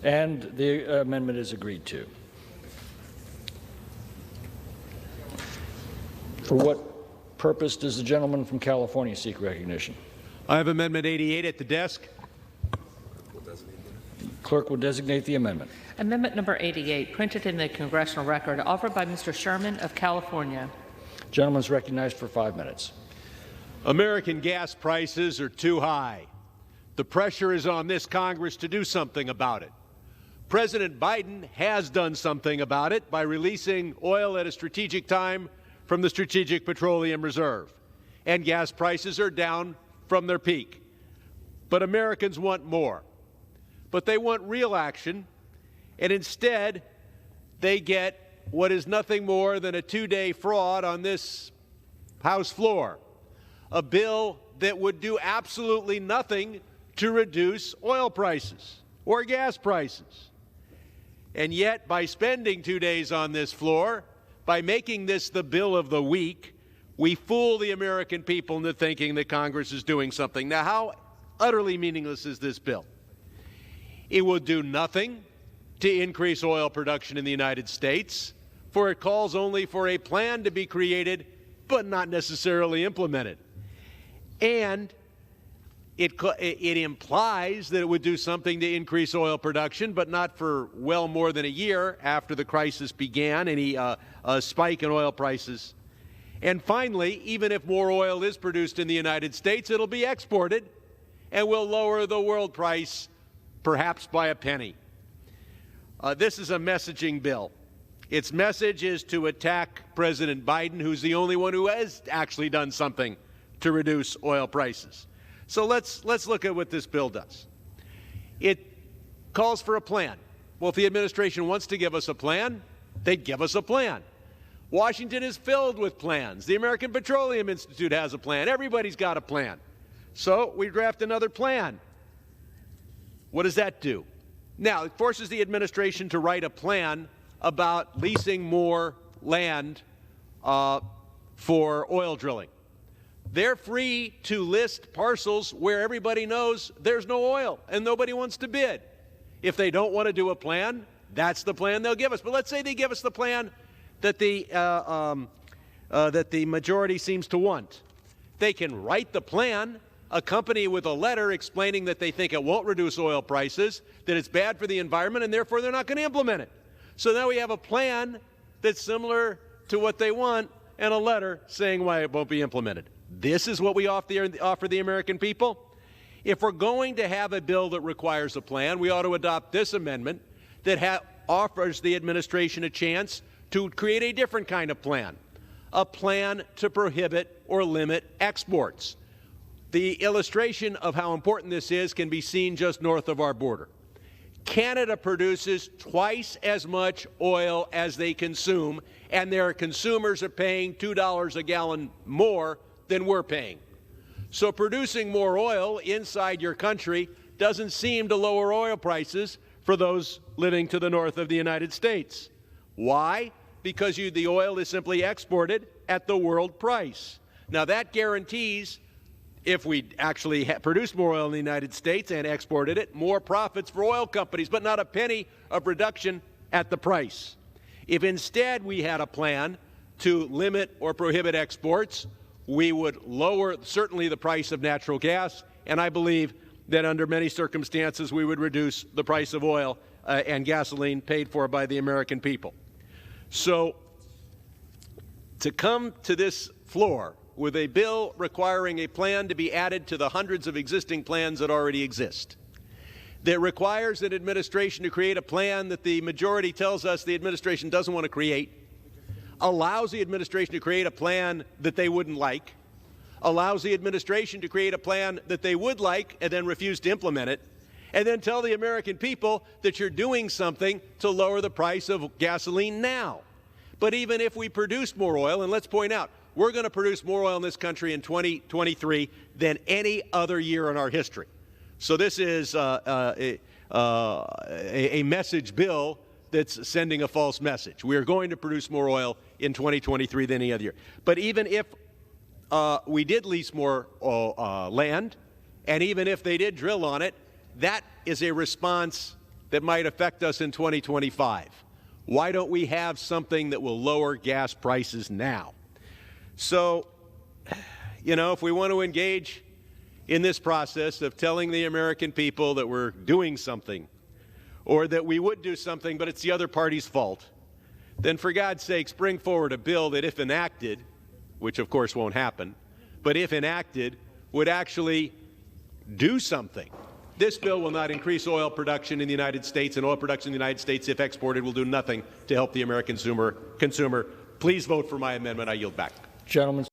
And the amendment is agreed to. For what purpose does the gentleman from California seek recognition? I have Amendment 88 at the desk. Clerk will designate the amendment. Amendment number 88, printed in the congressional record, offered by Mr. Sherman of California. Gentleman is recognized for 5 minutes. American gas prices are too high. The pressure is on this Congress to do something about it. President Biden has done something about it by releasing oil at a strategic time from the Strategic Petroleum Reserve. And gas prices are down from their peak. But Americans want more. But they want real action, and instead they get what is nothing more than a 2-day fraud on this House floor, a bill that would do absolutely nothing to reduce oil prices or gas prices. And yet, by spending 2 days on this floor, by making this the bill of the week, we fool the American people into thinking that Congress is doing something. Now, how utterly meaningless is this bill? It will do nothing to increase oil production in the United States, for it calls only for a plan to be created, but not necessarily implemented. And it implies that it would do something to increase oil production, but not for well more than a year after the crisis began, any spike in oil prices. And finally, even if more oil is produced in the United States, it'll be exported and will lower the world price perhaps by a penny. This is a messaging bill. Its message is to attack President Biden, who's the only one who has actually done something to reduce oil prices. So let's look at what this bill does. It calls for a plan. Well, if the administration wants to give us a plan, they'd give us a plan. Washington is filled with plans. The American Petroleum Institute has a plan. Everybody's got a plan. So we draft another plan. What does that do? Now, it forces the administration to write a plan about leasing more land for oil drilling. They're free to list parcels where everybody knows there's no oil and nobody wants to bid. If they don't want to do a plan, that's the plan they'll give us. But let's say they give us the plan that the majority seems to want. They can write the plan, accompany with a letter explaining that they think it won't reduce oil prices, that it's bad for the environment, and therefore they're not going to implement it. So now we have a plan that's similar to what they want and a letter saying why it won't be implemented. This is what we offer the American people. If we're going to have a bill that requires a plan, we ought to adopt this amendment that offers the administration a chance to create a different kind of plan, a plan to prohibit or limit exports. The illustration of how important this is can be seen just north of our border. Canada produces twice as much oil as they consume, and their consumers are paying $2 a gallon more than we're paying. So producing more oil inside your country doesn't seem to lower oil prices for those living to the north of the United States. Why? Because the oil is simply exported at the world price. Now that guarantees, if we actually produced more oil in the United States and exported it, more profits for oil companies, but not a penny of reduction at the price. If instead we had a plan to limit or prohibit exports, we would lower certainly the price of natural gas, and I believe that under many circumstances we would reduce the price of oil and gasoline paid for by the American people. So to come to this floor with a bill requiring a plan to be added to the hundreds of existing plans that already exist, that requires an administration to create a plan that the majority tells us the administration doesn't want to create, allows the administration to create a plan that they wouldn't like, allows the administration to create a plan that they would like and then refuse to implement it, and then tell the American people that you're doing something to lower the price of gasoline now. But even if we produced more oil, and let's point out, we're going to produce more oil in this country in 2023 than any other year in our history. So this is a message bill that's sending a false message. We are going to produce more oil in 2023 than any other year. But even if we did lease more land, and even if they did drill on it, that is a response that might affect us in 2025. Why don't we have something that will lower gas prices now? So, if we want to engage in this process of telling the American people that we're doing something or that we would do something, but it's the other party's fault, then for God's sakes, bring forward a bill that, if enacted, which of course won't happen, but if enacted, would actually do something. This bill will not increase oil production in the United States, and oil production in the United States, if exported, will do nothing to help the American consumer. Please vote for my amendment. I yield back. Gentleman.